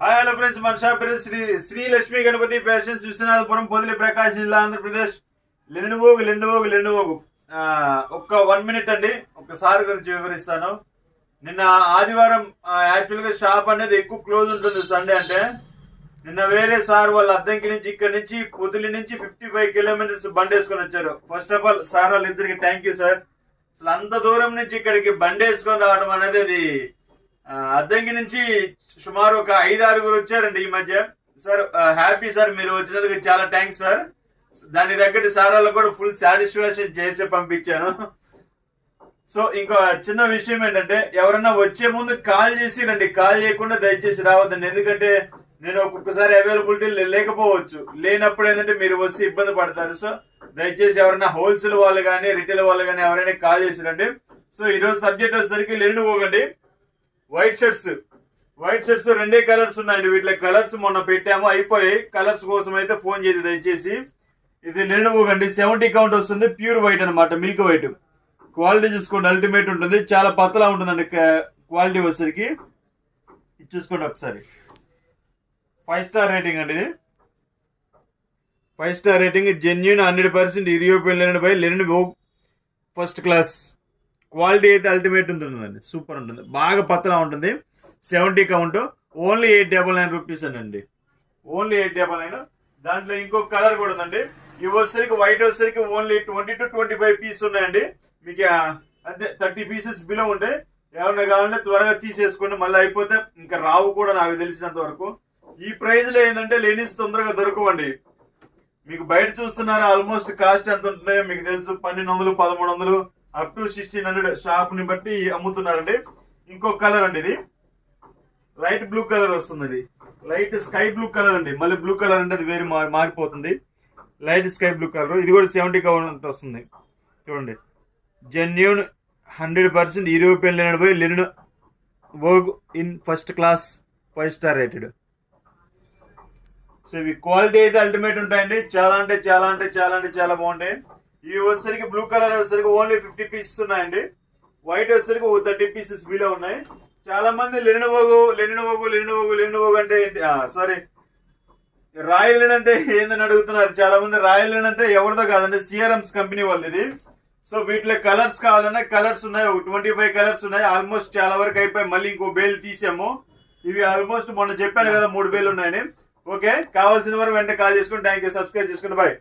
Hi hello friends, మన shop పేరు Shri Lakshmi Ganapati fashions, Viswanathapuram, Podili, ప్రకాశం జిల్లా, ఆంధ్రప్రదేశ్. లెండువోగు ఒక్క 1 మినిట్ అండి, ఒక్కసారి గురించి వివరిస్తాను. నిన్న ఆదివారం యాక్చువల్గా షాప్ అనేది ఎక్కువ క్లోజ్ ఉంటుంది సండే అంటే. నిన్న వేరే సార్ వాళ్ళ అద్దంకి నుంచి ఇక్కడ నుంచి పొదిలి నుంచి 55 కిలోమీటర్స్ బండి వేసుకొని వచ్చారు. ఫస్ట్ ఆఫ్ ఆల్ సార్ వాళ్ళిద్దరికి థ్యాంక్ యూ సార్. అసలు అంత దూరం నుంచి ఇక్కడికి బండి వేసుకొని రావడం అనేది అది అద్దంకి నుంచి సుమారు ఒక 5-6 వచ్చారండి ఈ మధ్య. సార్ హ్యాపీ సార్, మీరు వచ్చినందుకు చాలా థ్యాంక్స్ సార్. దానికి తగ్గట్టు సార్ వాళ్ళకు కూడా ఫుల్ సాటిస్ఫాక్షన్ చేసి పంపించాను. సో ఇంకా చిన్న విషయం ఏంటంటే, ఎవరన్నా వచ్చే ముందు కాల్ చేసి రండి, కాల్ చేయకుండా దయచేసి రావద్దండి. ఎందుకంటే నేను ఒక్కొక్కసారి అవైలబిలిటీ లేకపోవచ్చు, లేనప్పుడు ఏంటంటే మీరు వచ్చి ఇబ్బంది పడతారు. సో దయచేసి ఎవరైనా హోల్సేల్ వాళ్ళు కానీ రిటైల్ వాళ్ళు కానీ ఎవరైనా కాల్ చేసి రండి. సో ఈరోజు సబ్జెక్ట్ వచ్చేసరికి లెనిన్వో. వైట్ షర్ట్స్ 2 కలర్స్ ఉన్నాయండి. వీటిలో కలర్స్ మొన్న పెట్టాము, అయిపోయాయి. కలర్స్ కోసం అయితే ఫోన్ చేసి దయచేసి. ఇది లెనిన్వో 70 కౌంట్ వస్తుంది, ప్యూర్ వైట్ అనమాట, మిల్క్ వైట్. క్వాలిటీ చూసుకోండి, అల్టిమేట్ ఉంటుంది, చాలా పతలా ఉంటుందండి క్వాలిటీ వచ్చేసరికి. ఇది చూసుకోండి ఒకసారి. 5 స్టార్ రేటింగ్ అండి, ఇది 5 స్టార్ రేటింగ్. జెన్యూన్ 100% యూరోపియన్ లెనిన్వో ఫస్ట్ క్లాస్. క్వాలిటీ అయితే అల్టిమేట్ ఉంటుందండి, సూపర్ ఉంటుంది, బాగా పతలా ఉంటుంది. 70 కౌంట్, ఓన్లీ 899 రూపీస్ అండి, ఓన్లీ 899. దాంట్లో ఇంకొక కలర్ కూడా ఉందండి. ఇవి వచ్చేసరికి వైట్ వచ్చేసరికి ఓన్లీ 20 to 25 పీస్ ఉన్నాయండి. మీకు అంతే 30 పీసెస్ బిలో ఉంటాయి. ఎవరైనా కావాలంటే త్వరగా తీసేసుకోండి, మళ్ళీ అయిపోతే ఇంకా రావు కూడా నాకు తెలిసినంత వరకు. ఈ ప్రైస్ లో ఏంటంటే లెనిన్స్ తొందరగా దొరకవండి. మీకు బయట చూస్తున్నారు ఆల్మోస్ట్ కాస్ట్ ఎంత ఉంటున్నాయో మీకు తెలుసు, 1200, 1300 అప్ టు 1600 షాప్ ని బట్టి అమ్ముతున్నారండి. ఇంకొక కలర్ అండి, ఇది లైట్ బ్లూ కలర్ వస్తుంది, ఇది లైట్ స్కై బ్లూ కలర్ అండి. మళ్ళీ బ్లూ కలర్ అంటే అది వేరే మారిపోతుంది. లైట్ స్కై బ్లూ కలర్, ఇది కూడా 70 కౌంట్ వస్తుంది. చూడండి, జెన్యూన్ 100% యూరోపియన్ లెనిన్వో in first class, 5 star rated. So ఇవి క్వాలిటీ అయితే అల్టిమేట్ ఉంటాయండి, చాలా అంటే చాలా బాగుంటాయి. ఇవి వచ్చేసరికి బ్లూ కలర్ వచ్చేసరికి ఓన్లీ 50 పీసెస్ ఉన్నాయండి. వైట్ వచ్చేసరికి 30 పీసెస్ బిలో ఉన్నాయి. చాలా మంది లెనిన్వో అంటే సారీ రాయల్ లెన్ అంటే ఏందని అడుగుతున్నారు చాలా మంది. రాయల్ లెన్ అంటే ఎవరిదో కాదండి, సిఆర్ఎంస్ కంపెనీ వాళ్ళది ఇది. సో వీటిలో కలర్స్ కావాలన్నా కలర్స్ ఉన్నాయి, 25 కలర్స్ ఉన్నాయి. ఆల్మోస్ట్ చాలా వరకు అయిపోయి, మళ్ళీ ఇంకో బేల్ తీసాము. ఇవి ఆల్మోస్ట్ మొన్న చెప్పాను కదా 3 బేలు ఉన్నాయని. ఓకే, కావాల్సిన వారు వెంటనే కాల్ చేసుకుని థ్యాంక్ యూ, సబ్స్క్రైబ్ చేసుకుని బాయ్.